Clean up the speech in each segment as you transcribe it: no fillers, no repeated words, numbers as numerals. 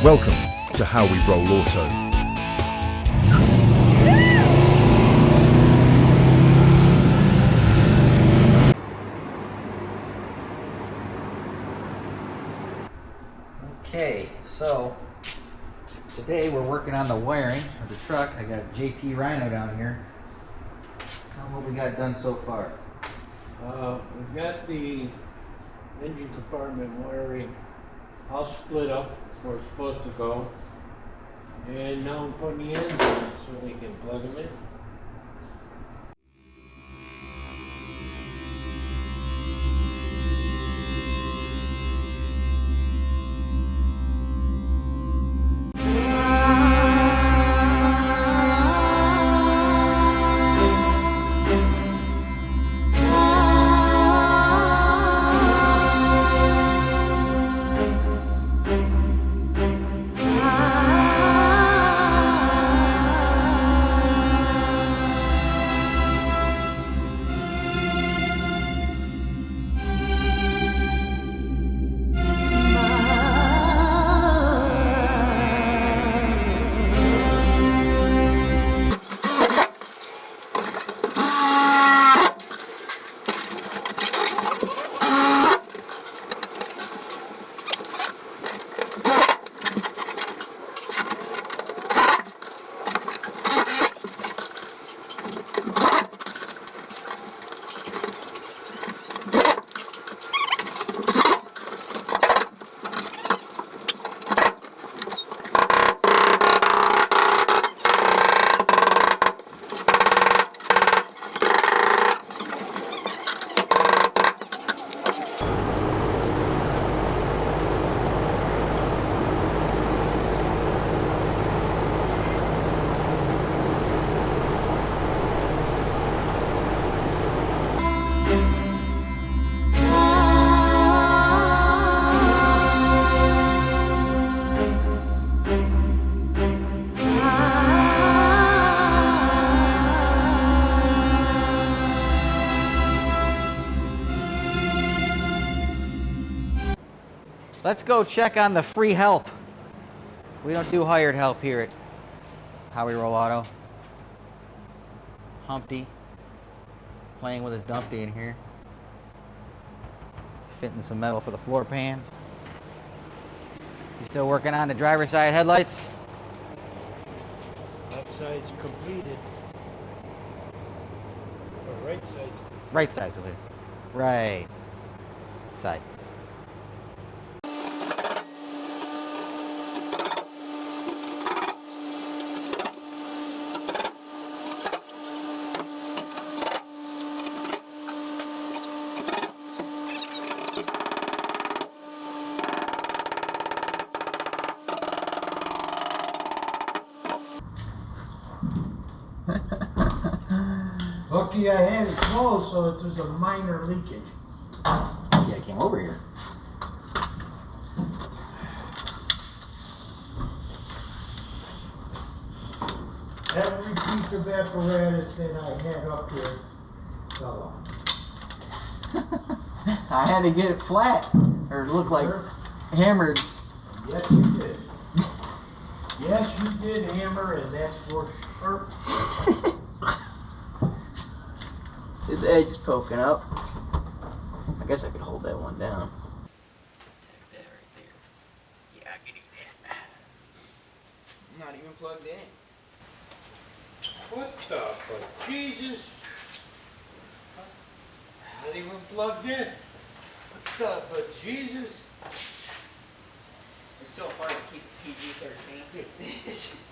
Welcome to How We Roll Auto. Okay, so today we're working on the wiring of the truck. I got JP Rhino down here. What we got done so far? We've got the engine compartment wiring all split up where it's supposed to go. And now I'm putting the ends in so we can plug them in. Let's go check on the free help. We don't do hired help here at How We Roll Auto. Humpty playing with his Dumpty in here. Fitting some metal for the floor pan. You still working on the driver's side headlights? Left side's completed. Or right side's completed. Right side's over here. Right side. Lucky I had it closed, so it was a minor leakage. Yeah, I came over here. Every piece of apparatus that I had up here fell off. I had to get it flat, or it looked like hammered. Yes, you did. Yes, you did hammer, and that's for sure. His edge is poking up. I guess I could hold that one down. That right there. Yeah, I can do that. Not even plugged in. What the fuck? Jesus! Not even plugged in. What the but Jesus? It's so hard to keep PG-13.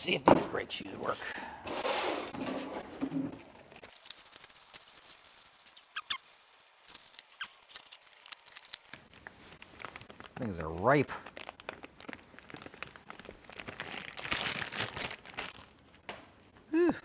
see if these brake shoes work. Things are ripe. Whew.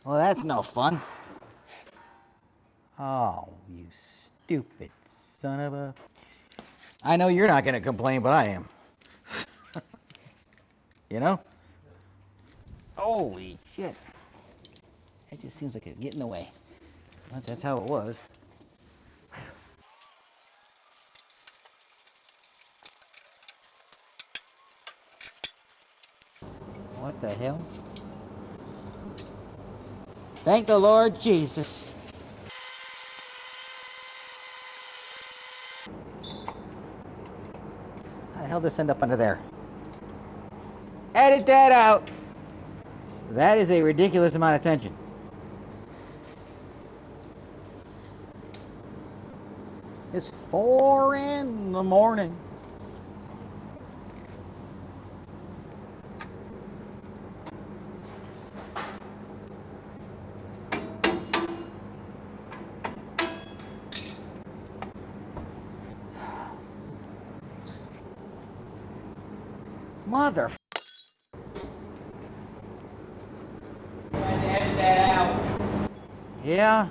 Well, that's no fun. Oh, you stupid son of a... I know you're not going to complain, but I am. You know? Holy shit. It just seems like it's getting in the way. But that's how it was. What the hell? Thank the Lord Jesus. How the hell did this end up under there? Edit that out! That is a ridiculous amount of tension. It's 4 in the morning. Mother. Trying to edit that out. Yeah.